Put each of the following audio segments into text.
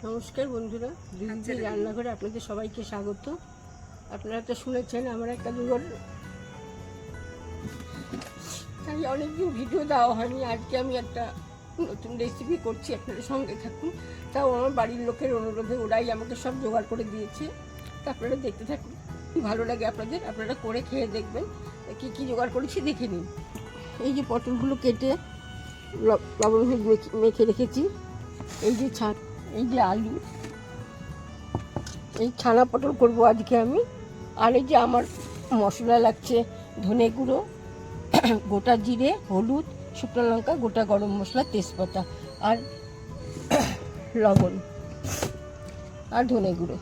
নমস্কার বন্ধুরা, দিদি রান্নাঘরে আপনাদের সবাইকে স্বাগত। আপনারা তো শুনেছেন আমার একটা দুবার তাই অনেকদিন ভিডিও দেওয়া হয়নি। আজকে আমি একটা নতুন রেসিপি করছি, আপনাদের সঙ্গে থাকুন। তাও আমার বাড়ির লোকের অনুরোধে ওরাই আমাকে সব জোগাড় করে দিয়েছে। তা আপনারা দেখতে থাকুন, ভালো লাগে আপনাদের, আপনারা করে খেয়ে দেখবেন কী কী জোগাড় করেছি দেখে নিন। এই যে পটলগুলো কেটে লবণ হলুদ মেখে রেখেছি, এই যে এই যে আলু, এই ছানা পটল করবো আজকে আমি। আর এই যে আমার মশলা লাগছে ধনে গুঁড়ো, গোটা জিরে, হলুদ, শুকনো লঙ্কা, গোটা গরম মশলা, তেজপাতা আর লবণ আর ধনে গুঁড়ো।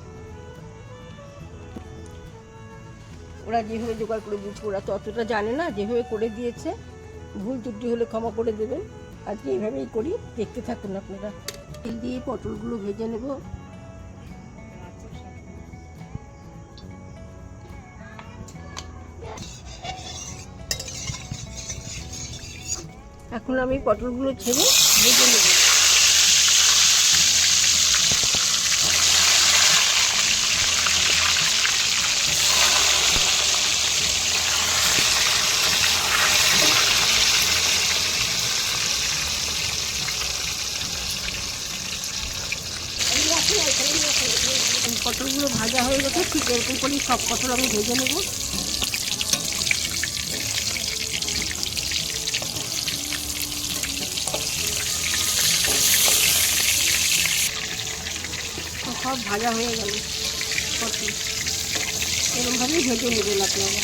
ওরা যেভাবে জোগাড় করে দিয়েছে, ওরা তো অতটা জানে না, যেভাবে করে দিয়েছে। ভুল ত্রুটি হলে ক্ষমা করে দেবেন। আজকে এইভাবেই করি, দেখতে থাকুন আপনারা। তেল দিয়ে পটলগুলো ভেজে নেব। এখন আমি পটলগুলো ছেড়ে ভেজে নেব। পটলগুলো ভাজা হয়ে গেছে, ঠিক এরকম করেই সব পটল আমি ভেজে নেব। সব ভাজা হয়ে গেল পটল, এরকমভাবেই ভেজে নেবেন আপনারা।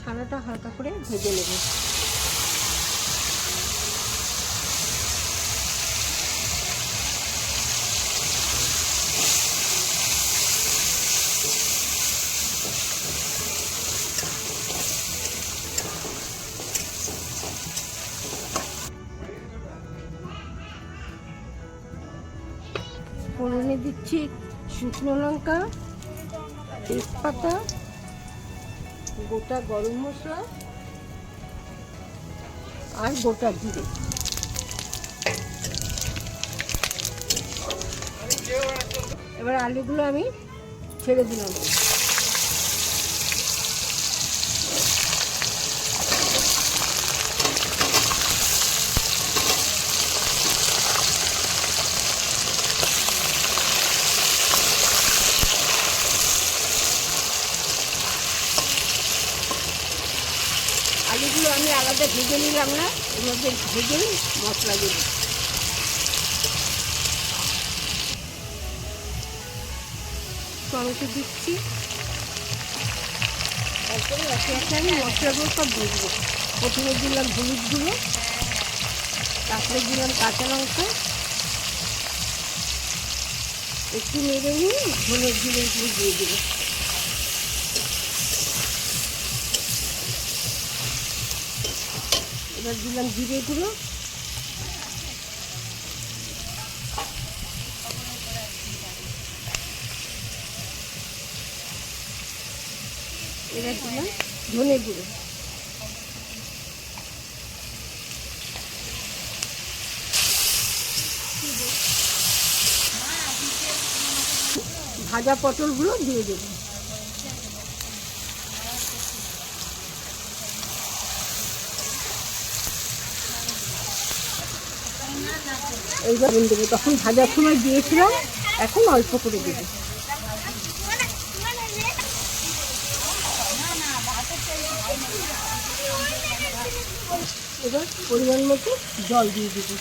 ছানাটা হালকা করে ভেজে নেবেন। ফোড়নে দিচ্ছি শুকনো লঙ্কা, তেজপাতা, গোটা গরম মশলা আর গোটা জিরে। এবার আলুগুলো আমি ছেড়ে দিলাম। আলুগুলো আমি আলাদা ভেজে নিলাম না, এর মধ্যে ভেজে মশলা দেব। টমেটো দিচ্ছি, তারপরে একে একে আমি মশলাগুলো সব দিয়ে দেবো। প্রথমে দিলাম হলুদ গুঁড়ো, তারপরে দিলাম কাঁচা লঙ্কা, একটু নেড়ে নিয়ে ধনে জিরে গুঁড়ো দিয়ে দেবো। এবার দিলাম জিরে গুঁড়ো, এবার দিলাম ধনে গুঁড়ো। ভাজা পটলগুলো দিয়ে দেবো। এইবার দেবো, তখন ভাজার সময় দিয়েছিলাম, এখন অল্প করে দেবো। এবার পরিমাণ মতো জল দিয়ে দেবো।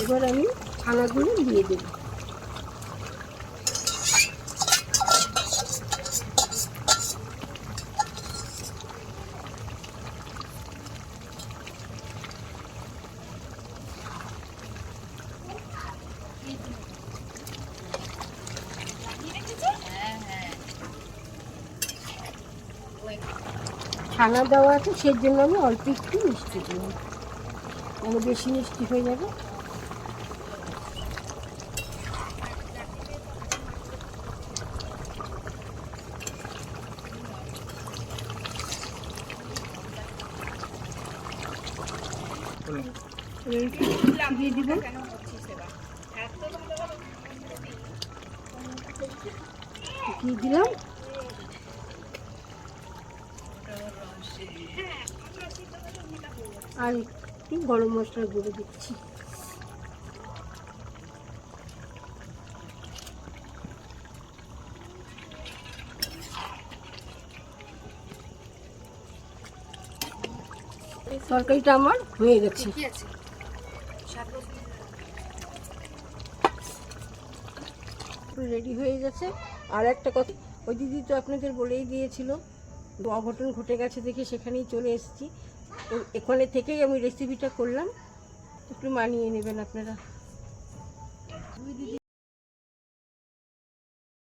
এবার আমি ছানাগুলো দিয়ে দেব। ছানা দেওয়া আছে, সেই জন্য আমি অল্প একটু মিষ্টি দিলাম, মানে বেশি মিষ্টি হয়ে যাবে। দিয়ে দিব দিয়ে দিলাম আর একটু গরম মশলা গুঁড়ো দিচ্ছি। তরকারিটা আমার হয়ে গেছে। রেডি হয়ে গেছে। আর একটা কথা, ওই দিদি তো আপনাদের বলেই দিয়েছিল, অঘটন ঘটে গেছে দেখে সেখানেই চলে এসেছি। তো এখানে থেকেই আমি রেসিপিটা করলাম, একটু মানিয়ে নেবেন আপনারা।